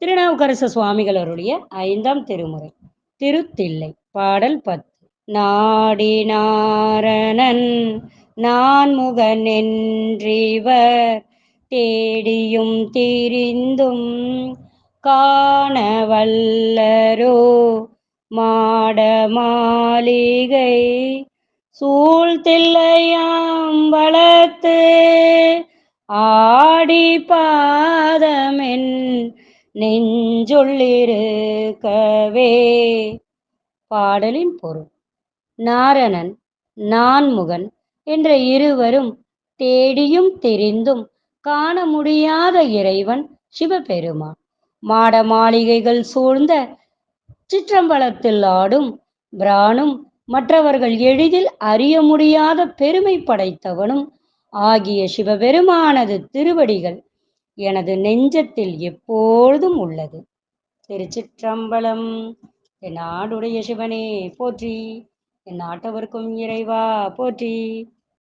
திருநாவுக்கரசு சுவாமிகள் அருளிய 5ஆம் திருமுறை திருத்தில்லை பாடல் 10. நாடி நாரணன் நான்முகன் என்றிவர் தேடியும் திரிந்தும் காண வல்லரோ மாட மாளிகை சூழ்தில்லையாம் வளத்து ஆடி பாதமென் நெஞ்சுள்ளிருக்கவே. பாடலின் பொருள். நாரணன் நான்முகன் என்ற இருவரும் தேடியும் தெரிந்தும் காண முடியாத இறைவன் சிவபெருமான் மாட மாளிகைகள் சூழ்ந்த சிற்றம்பலத்தில் ஆடும் பிரானும் மற்றவர்கள் எளிதில் அறிய முடியாத பெருமை படைத்தவனும் ஆகிய சிவபெருமானது திருவடிகள் எனது நெஞ்சத்தில் எப்பொழுதும் உள்ளது. திருச்சிற்றம்பலம். என் நாடுடைய சிவனே போற்றி, என் நாட்டவர்க்கும் இறைவா போற்றி.